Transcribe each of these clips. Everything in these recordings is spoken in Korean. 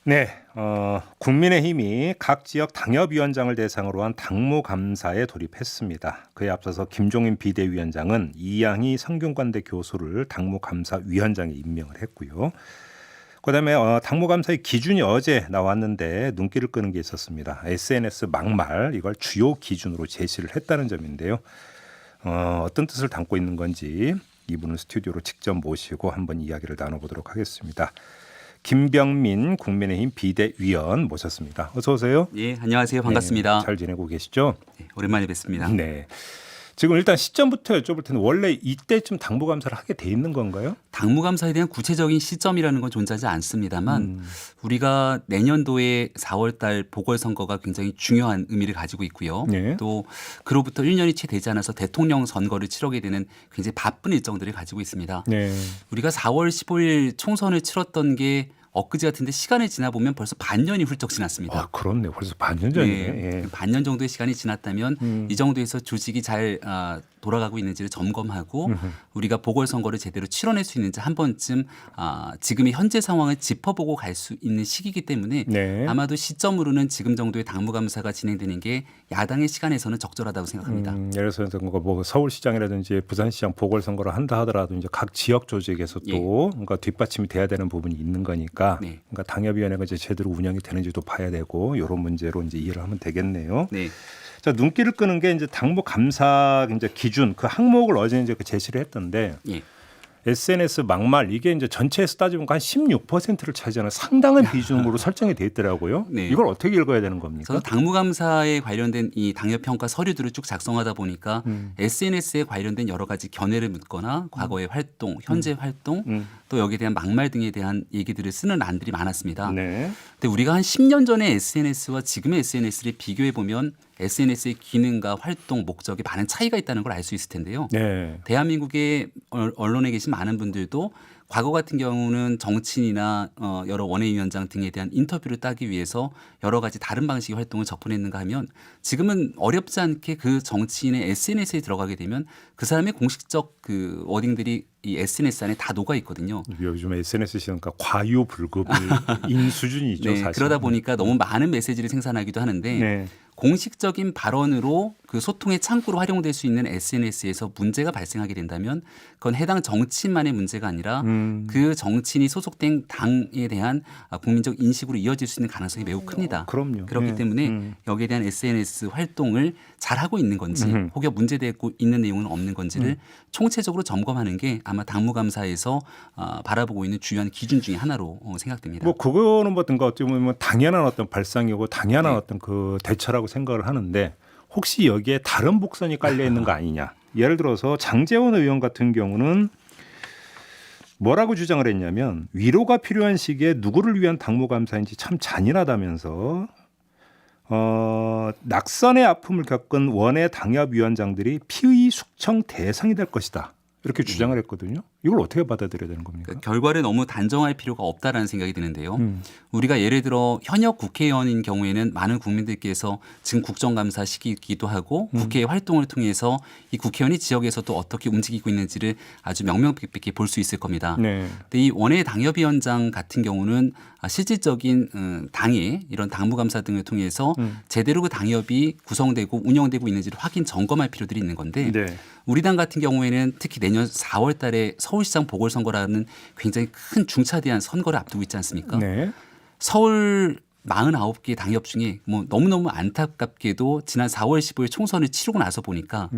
네, 국민의힘이 각 지역 당협위원장을 대상으로 한 당무감사에 돌입했습니다. 그에 앞서서 김종인 비대위원장은 이양희 성균관대 교수를 당무감사위원장에 임명을 했고요. 그다음에 당무감사의 기준이 어제 나왔는데 눈길을 끄는 게 있었습니다. SNS 막말 이걸 주요 기준으로 제시를 했다는 점인데요. 어떤 뜻을 담고 있는 건지 이분을 스튜디오로 직접 모시고 한번 이야기를 나눠보도록 하겠습니다. 김병민 국민의힘 비대위원 모셨습니다. 어서 오세요. 예, 안녕하세요. 반갑습니다. 네, 잘 지내고 계시죠? 네, 오랜만에 뵙습니다. 네. 지금 일단 시점부터 여쭤볼 텐데 원래 이때쯤 당무감사를 하게 돼 있는 건가요? 당무감사에 대한 구체적인 시점이라는 건 존재하지 않습니다만 우리가 내년도에 4월 달 보궐선거가 굉장히 중요한 의미를 가지고 있고요. 네. 또 그로부터 1년이 채 되지 않아서 대통령 선거를 치르게 되는 굉장히 바쁜 일정들을 가지고 있습니다. 네. 우리가 4월 15일 총선을 치렀던 게 엊그제 같은데 시간을 지나보면 벌써 반년이 훌쩍 지났습니다. 아, 그렇네. 벌써 반년 전이네. 네, 예. 반년 정도의 시간이 지났다면 이 정도에서 조직이 잘 돌아가고 있는지를 점검하고 우리가 보궐선거를 제대로 치러낼 수 있는지 한 번쯤 지금의 현재 상황을 짚어보고 갈 수 있는 시기이기 때문에 네. 아마도 시점으로는 지금 정도의 당무감사가 진행되는 게 야당의 시간에서는 적절하다고 생각합니다. 예를 들어서 뭐 서울시장이라든지 부산시장 보궐선거를 한다 하더라도 이제 각 지역 조직에서 예. 또 뭔가 뒷받침이 돼야 되는 부분이 있는 거니까 네. 그러니까 당협위원회가 이제 제대로 운영이 되는지도 봐야 되고 이런 문제로 이제 이해를 하면 되겠네요. 네. 자, 눈길을 끄는 게 이제 당무 감사 이제 기준 그 항목을 어제 이제 제시를 했던데 예. SNS 막말 이게 이제 전체에서 따지면 한 16%를 차지하는 상당한 비중으로 설정이 돼 있더라고요. 네. 이걸 어떻게 읽어야 되는 겁니까? 저는 당무감사에 관련된 이 당협평가 서류들을 쭉 작성하다 보니까 SNS에 관련된 여러 가지 견해를 묻거나 과거의 활동, 현재 활동, 또 여기에 대한 막말 등에 대한 얘기들을 쓰는 란들이 많았습니다. 네. 근데 우리가 한 10년 전의 SNS와 지금의 SNS를 비교해 보면 SNS의 기능과 활동, 목적에 많은 차이가 있다는 걸 알 수 있을 텐데요. 네. 대한민국의 언론에 계신 많은 분들도 과거 같은 경우는 정치인이나 여러 원외위원장 등에 대한 인터뷰를 따기 위해서 여러 가지 다른 방식의 활동을 접근했는가 하면 지금은 어렵지 않게 그 정치인의 SNS에 들어가게 되면 그 사람의 공식적 그 워딩들이 이 SNS 안에 다 녹아 있거든요. 요즘 SNS 시니까 과유불급인 수준이죠. 네, 사실. 그러다 보니까 너무 많은 메시지를 생산하기도 하는데 네. 공식적인 발언으로 그 소통의 창구로 활용될 수 있는 SNS에서 문제가 발생하게 된다면 그건 해당 정치인만의 문제가 아니라 그 정치인이 소속된 당에 대한 국민적 인식으로 이어질 수 있는 가능성이 매우 큽니다. 그럼요. 그렇기 네. 때문에 여기에 대한 SNS 활동을 잘하고 있는 건지 혹여 문제되고 있는 내용은 없는 건지를 총체적으로 점검하는 게 아마 당무감사에서 바라보고 있는 주요한 기준 중에 하나로 생각됩니다. 뭐 그거는 뭐든가 어찌 보면 당연한 어떤 발상이고 당연한 네. 어떤 그 대처라고 생각을 하는데 혹시 여기에 다른 복선이 깔려 있는 거 아니냐. 예를 들어서 장제원 의원 같은 경우는 뭐라고 주장을 했냐면 위로가 필요한 시기에 누구를 위한 당무감사인지 참 잔인하다면서 낙선의 아픔을 겪은 원외 당협위원장들이 피의 숙청 대상이 될 것이다. 이렇게 주장을 했거든요. 이걸 어떻게 받아들여야 되는 겁니까? 그러니까 결과를 너무 단정할 필요가 없다라는 생각이 드는데요. 우리가 예를 들어 현역 국회의원인 경우에는 많은 국민들께서 지금 국정감사 시기이기도 하고 국회 활동을 통해서 이 국회의원이 지역에서 또 어떻게 움직이고 있는지를 아주 명명백백히 볼 수 있을 겁니다. 네. 근데 이 원외 당협위원장 같은 경우는 실질적인 당의 이런 당무감사 등을 통해서 제대로 그 당협이 구성되고 운영되고 있는지를 확인 점검할 필요들이 있는 건데 네. 우리 당 같은 경우에는 특히 내년 4월 달에 서울시장 보궐선거라는 굉장히 큰 중차대한 선거를 앞두고 있지 않습니까? 네. 서울 49개 당협 중에 뭐 너무너무 안타깝게도 지난 4월 15일 총선을 치르고 나서 보니까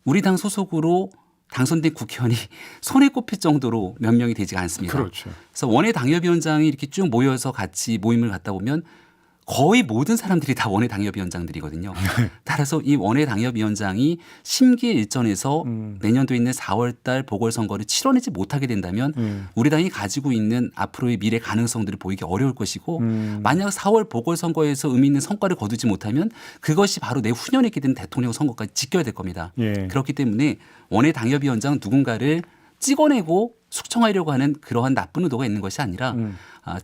우리 당 소속으로 당선된 국회의원이 손에 꼽힐 정도로 몇 명이 되지가 않습니다. 그렇죠. 그래서 원외 당협위원장이 이렇게 쭉 모여서 같이 모임을 갖다 보면 거의 모든 사람들이 다 원외 당협위원장들이거든요. 따라서 이 원외 당협위원장이 심기의 일전에서 내년도에 있는 4월 달 보궐선거를 치러내지 못하게 된다면 우리 당이 가지고 있는 앞으로의 미래 가능성들을 보이기 어려울 것이고 만약 4월 보궐선거에서 의미 있는 성과를 거두지 못하면 그것이 바로 내후년에 있게 되는 대통령 선거까지 지켜야 될 겁니다. 예. 그렇기 때문에 원외 당협위원장 누군가를 찍어내고 숙청하려고 하는 그러한 나쁜 의도가 있는 것이 아니라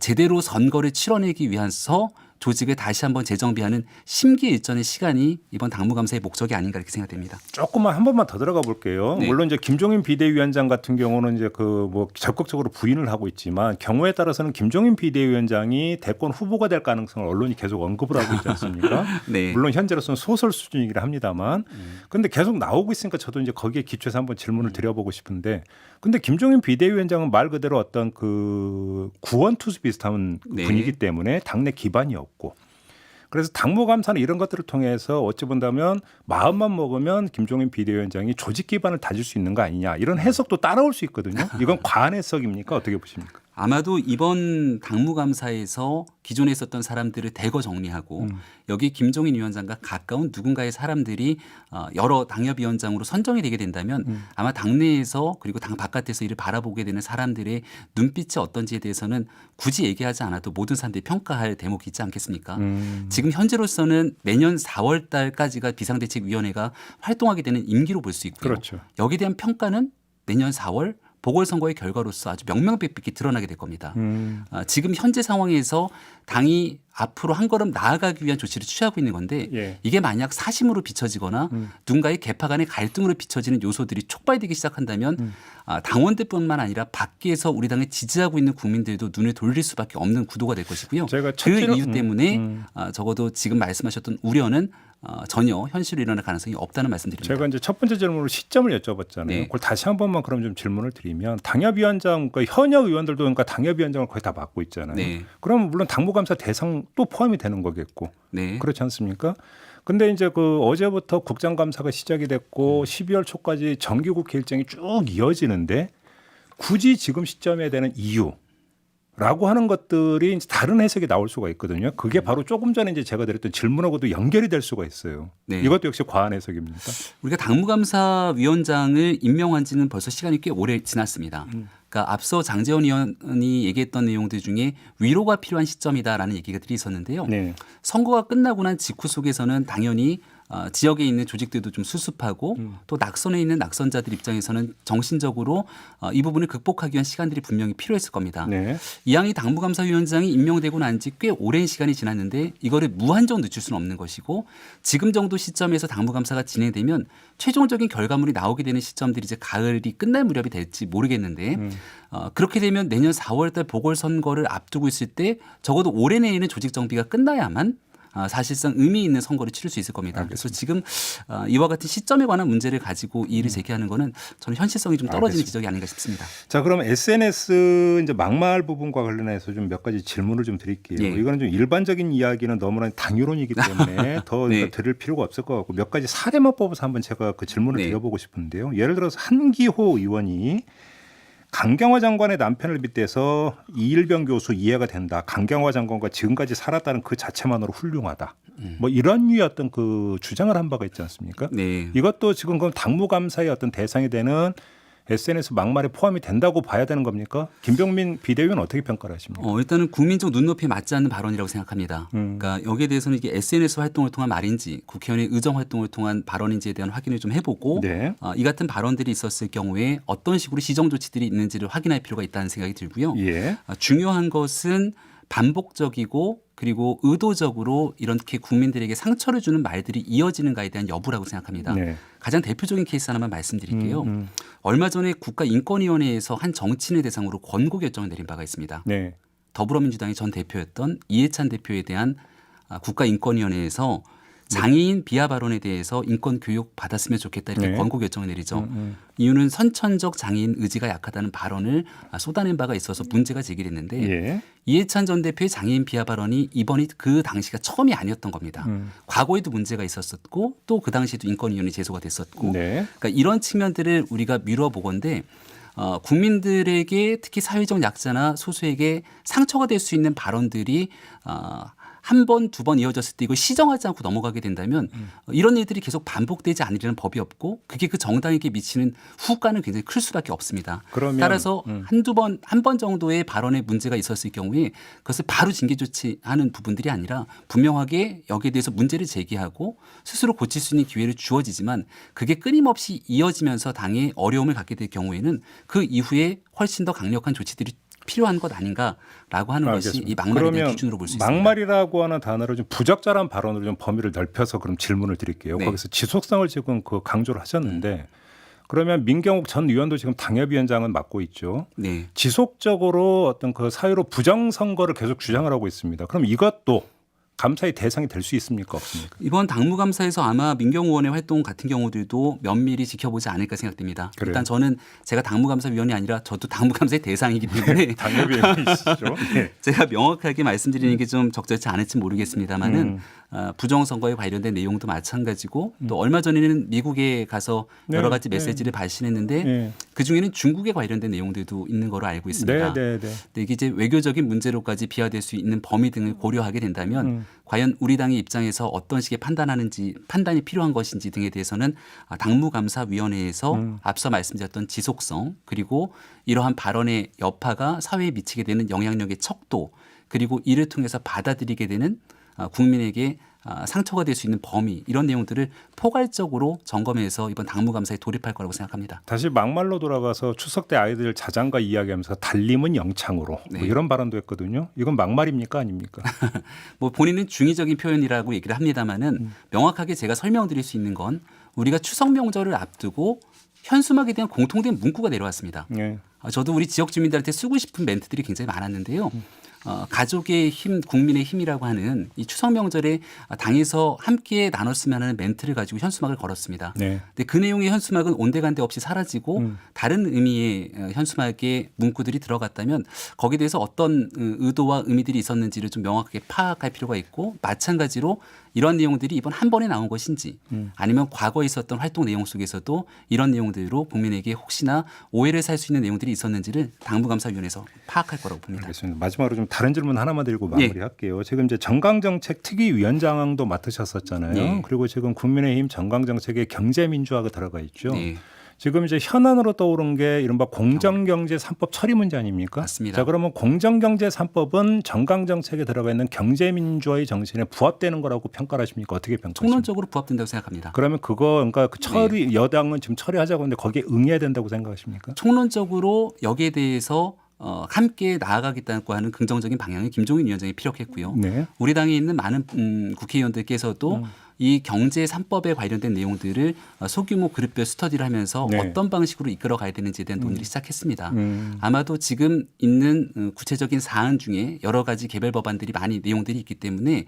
제대로 선거를 치러내기 위해서 조직을 다시 한번 재정비하는 심기일전의 시간이 이번 당무감사의 목적이 아닌가 이렇게 생각됩니다. 조금만 한 번만 더 들어가 볼게요. 네. 물론 이제 김종인 비대위원장 같은 경우는 이제 그 뭐 적극적으로 부인을 하고 있지만 경우에 따라서는 김종인 비대위원장이 대권 후보가 될 가능성을 언론이 계속 언급을 하고 있지 않습니까? 네. 물론 현재로서는 소설 수준이긴 합니다만, 근데 계속 나오고 있으니까 저도 이제 거기에 기초해서 한번 질문을 드려보고 싶은데, 근데 김종인 비대위원장은 말 그대로 어떤 그 구원투수 비슷한 네. 분위기 때문에 당내 기반이 없고. 그래서 당무감사는 이런 것들을 통해서 어찌 본다면 마음만 먹으면 김종인 비대위원장이 조직 기반을 다질 수 있는 거 아니냐 이런 해석도 따라올 수 있거든요. 이건 과한 해석입니까? 어떻게 보십니까? 아마도 이번 당무감사에서 기존에 있었던 사람들을 대거 정리하고 여기 김종인 위원장과 가까운 누군가의 사람들이 여러 당협위원장으로 선정이 되게 된다면 아마 당내에서 그리고 당 바깥에서 이를 바라보게 되는 사람들의 눈빛이 어떤지에 대해서는 굳이 얘기하지 않아도 모든 사람들이 평가할 대목이 있지 않겠습니까? 지금 현재로서는 내년 4월 달까지가 비상대책위원회가 활동하게 되는 임기로 볼 수 있고요. 그렇죠. 여기에 대한 평가는 내년 4월 보궐선거의 결과로서 아주 명명백백히 드러나게 될 겁니다. 지금 현재 상황에서 당이 앞으로 한 걸음 나아가기 위한 조치를 취하고 있는 건데 예. 이게 만약 사심으로 비춰지거나 누군가의 개파 간의 갈등으로 비춰지는 요소들이 촉발되기 시작한다면 당원들뿐만 아니라 밖에서 우리 당을 지지하고 있는 국민들도 눈을 돌릴 수밖에 없는 구도가 될 것이고요. 제가 그 첫째로- 이유 때문에 적어도 지금 말씀하셨던 우려는 전혀 현실로 일어날 가능성이 없다는 말씀드립니다. 제가 이제 첫 번째 질문으로 시점을 여쭤봤잖아요. 네. 그걸 다시 한 번만 그럼 좀 질문을 드리면 당협위원장, 그러니까 현역 의원들도 그러니까 당협위원장을 거의 다 맡고 있잖아요. 네. 그러면 물론 당무감사 대상 또 포함이 되는 거겠고 네. 그렇지 않습니까? 근데 이제 그 어제부터 국정감사가 시작이 됐고 12월 초까지 정기국회 일정이 쭉 이어지는데 굳이 지금 시점에 되는 이유라고 하는 것들이 이제 다른 해석이 나올 수가 있거든요. 그게 바로 조금 전에 이제 제가 드렸던 질문하고도 연결이 될 수가 있어요. 네. 이것도 역시 과한 해석입니까? 우리가 당무감사위원장을 임명한 지는 벌써 시간이 꽤 오래 지났습니다. 그러니까 앞서 장제원 의원이 얘기했던 내용들 중에 위로가 필요한 시점이다라는 얘기들이 있었는데요. 네. 선거가 끝나고 난 직후 속에서는 당연히 지역에 있는 조직들도 좀 수습하고 또 낙선에 있는 낙선자들 입장에서는 정신적으로 이 부분을 극복하기 위한 시간들이 분명히 필요했을 겁니다. 네. 이양희 당무감사위원장이 임명되고 난 지 꽤 오랜 시간이 지났는데 이거를 무한정 늦출 수는 없는 것이고 지금 정도 시점에서 당무감사가 진행되면 최종적인 결과물이 나오게 되는 시점들이 이제 가을이 끝날 무렵이 될지 모르겠는데 그렇게 되면 내년 4월달 보궐선거를 앞두고 있을 때 적어도 올해 내에는 조직 정비가 끝나야만 사실상 의미 있는 선거를 치를 수 있을 겁니다. 그래서 지금 이와 같은 시점에 관한 문제를 가지고 이 일을 제기하는 거는 저는 현실성이 좀 떨어지는 알겠습니다. 지적이 아닌가 싶습니다. 자, 그럼 SNS 이제 막말 부분과 관련해서 좀 몇 가지 질문을 좀 드릴게요. 예. 이거는 좀 일반적인 이야기는 너무나 당유론이기 때문에 더 네. 그러니까 드릴 필요가 없을 것 같고 몇 가지 사례만 뽑아서 한번 제가 그 질문을 네. 드려보고 싶은데요. 예를 들어서 한기호 의원이 강경화 장관의 남편을 빗대서 이일병 교수 이해가 된다. 강경화 장관과 지금까지 살았다는 그 자체만으로 훌륭하다. 뭐 이런 류의 어떤 그 주장을 한 바가 있지 않습니까? 네. 이것도 지금 그럼 당무감사의 어떤 대상이 되는 SNS 막말에 포함이 된다고 봐야 되는 겁니까? 김병민 비대위원 어떻게 평가를 하십니까? 일단은 국민적 눈높이에 맞지 않는 발언이라고 생각합니다. 그러니까 여기에 대해서는 이게 SNS 활동을 통한 말인지 국회의원의 의정 활동을 통한 발언인지에 대한 확인을 좀 해보고 네. 이 같은 발언들이 있었을 경우에 어떤 식으로 시정 조치들이 있는지를 확인할 필요가 있다는 생각이 들고요. 예. 중요한 것은 반복적이고 그리고 의도적으로 이렇게 국민들에게 상처를 주는 말들이 이어지는가에 대한 여부라고 생각합니다. 네. 가장 대표적인 케이스 하나만 말씀드릴게요. 얼마 전에 국가인권위원회에서 한 정치인을 대상으로 권고 결정을 내린 바가 있습니다. 네. 더불어민주당의 전 대표였던 이해찬 대표에 대한 국가인권위원회에서 장애인 비하 발언에 대해서 인권 교육 받았으면 좋겠다 이렇게 네. 권고 결정을 내리죠. 이유는 선천적 장애인 의지가 약하다는 발언을 쏟아낸 바가 있어서 문제가 제기됐는데 예. 이해찬 전 대표의 장애인 비하 발언이 이번이 그 당시가 처음이 아니었던 겁니다. 과거에도 문제가 있었었고 또 그 당시에도 인권위원회 제소가 됐었고 네. 그러니까 이런 측면들을 우리가 미뤄보건대 국민들에게 특히 사회적 약자나 소수에게 상처가 될 수 있는 발언들이 한 번, 두 번 이어졌을 때 이걸 시정하지 않고 넘어가게 된다면 이런 일들이 계속 반복되지 않으려는 법이 없고 그게 그 정당에게 미치는 후과는 굉장히 클 수밖에 없습니다. 그러면, 따라서 한 번 정도의 발언에 문제가 있었을 경우에 그것을 바로 징계 조치하는 부분들이 아니라 분명하게 여기에 대해서 문제를 제기하고 스스로 고칠 수 있는 기회를 주어지지만 그게 끊임없이 이어지면서 당에 어려움을 갖게 될 경우에는 그 이후에 훨씬 더 강력한 조치들이 필요한 것 아닌가라고 하는 것이 알겠습니다. 이 막말에 대한 그러면 기준으로 볼 수 있습니다. 막말이라고 하는 단어를 좀 부적절한 발언으로 좀 범위를 넓혀서 그럼 질문을 드릴게요. 네. 거기서 지속성을 지금 그 강조를 하셨는데 그러면 민경욱 전 의원도 지금 당협위원장은 맡고 있죠. 네. 지속적으로 어떤 그 사유로 부정선거를 계속 주장을 하고 있습니다. 그럼 이것도 감사의 대상이 될 수 있습니까 없습니까? 이번 당무감사에서 아마 민경호 의원의 활동 같은 경우들도 면밀히 지켜보지 않을까 생각됩니다. 그래요? 일단 저는 제가 당무감사위원이 아니라 저도 당무감사의 대상이기 때문에 당협위원이시죠. 네. 제가 명확하게 말씀드리는 게 좀 적절치 않을지 모르겠습니다만은 부정선거에 관련된 내용도 마찬가지고 또 얼마 전에는 미국에 가서 여러 가지 메시지를 발신했는데 네. 그중에는 중국에 관련된 내용들도 있는 거로 알고 있습니다. 네. 근데 이게 이제 외교적인 문제로까지 비화될 수 있는 범위 등을 고려하게 된다면 과연 우리 당의 입장에서 어떤 식의 판단이 필요한 것인지 등에 대해서는 당무감사위원회에서 앞서 말씀드렸던 지속성 그리고 이러한 발언의 여파가 사회에 미치게 되는 영향력의 척도 그리고 이를 통해서 받아들이게 되는 국민에게 상처가 될 수 있는 범위 이런 내용들을 포괄적으로 점검해서 이번 당무감사에 돌입할 거라고 생각합니다. 다시 막말로 돌아가서 추석 때 아이들 자장가 이야기하면서 달림은 영창으로 네. 뭐 이런 발언도 했거든요. 이건 막말입니까 아닙니까? 뭐 본인은 중의적인 표현이라고 얘기를 합니다마는 명확하게 제가 설명드릴 수 있는 건 우리가 추석 명절을 앞두고 현수막에 대한 공통된 문구가 내려왔습니다. 네. 저도 우리 지역 주민들한테 쓰고 싶은 멘트들이 굉장히 많았는데요. 가족의 힘, 국민의 힘이라고 하는 이 추석 명절에 당에서 함께 나눴으면 하는 멘트를 가지고 현수막을 걸었습니다. 네. 근데 그 내용의 현수막은 온데간데 없이 사라지고 다른 의미의 현수막의 문구들이 들어갔다면 거기에 대해서 어떤 의도와 의미들이 있었는지를 좀 명확하게 파악할 필요가 있고 마찬가지로 이런 내용들이 이번 한 번에 나온 것인지 아니면 과거에 있었던 활동 내용 속에서도 이런 내용들로 국민에게 혹시나 오해를 살 수 있는 내용들이 있었는지를 당무감사위원회에서 파악할 거라고 봅니다. 알겠습니다. 마지막으로 좀 다른 질문 하나만 드리고 마무리할게요. 지금 이제 정강정책 특위위원장도 맡으셨었잖아요. 네. 그리고 지금 국민의힘 정강정책에 경제민주화가 들어가 있죠. 네. 지금 이제 현안으로 떠오른 게 이른바 공정경제 3법 처리 문제 아닙니까? 맞습니다. 자, 그러면 공정경제 3법은 정강정책에 들어가 있는 경제민주화의 정신에 부합되는 거라고 평가를 하십니까? 어떻게 평가하십니까? 총론적으로 부합된다고 생각합니다. 그러면 그러니까 그 처리 여당은 지금 처리하자고 하는데 거기에 응해야 된다고 생각하십니까? 총론적으로 여기에 대해서 함께 나아가겠다고 하는 긍정적인 방향의 김종인 위원장이 필요했고요. 네. 우리 당에 있는 많은 국회의원들께서도 이 경제 3법에 관련된 내용들을 소규모 그룹별 스터디를 하면서 네. 어떤 방식으로 이끌어 가야 되는지에 대한 논의를 시작했습니다. 아마도 지금 있는 구체적인 사안 중에 여러 가지 개별 법안들이 많이 내용들이 있기 때문에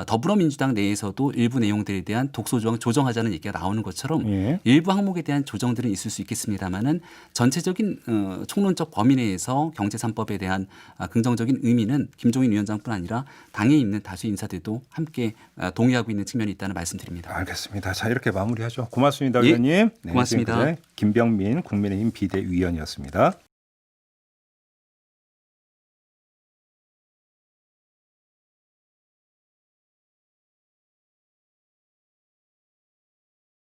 더불어민주당 내에서도 일부 내용들에 대한 독소조항 조정하자는 얘기가 나오는 것처럼 예. 일부 항목에 대한 조정들은 있을 수 있겠습니다만은 전체적인 총론적 범위 내에서 경제 3법에 대한 긍정적인 의미는 김종인 위원장뿐 아니라 당에 있는 다수 인사들도 함께 동의하고 있는 측면이 있다는 말씀드립니다. 알겠습니다. 자, 이렇게 마무리하죠. 고맙습니다, 예, 위원님. 고맙습니다. 지금까지 김병민 국민의힘 비대위원이었습니다.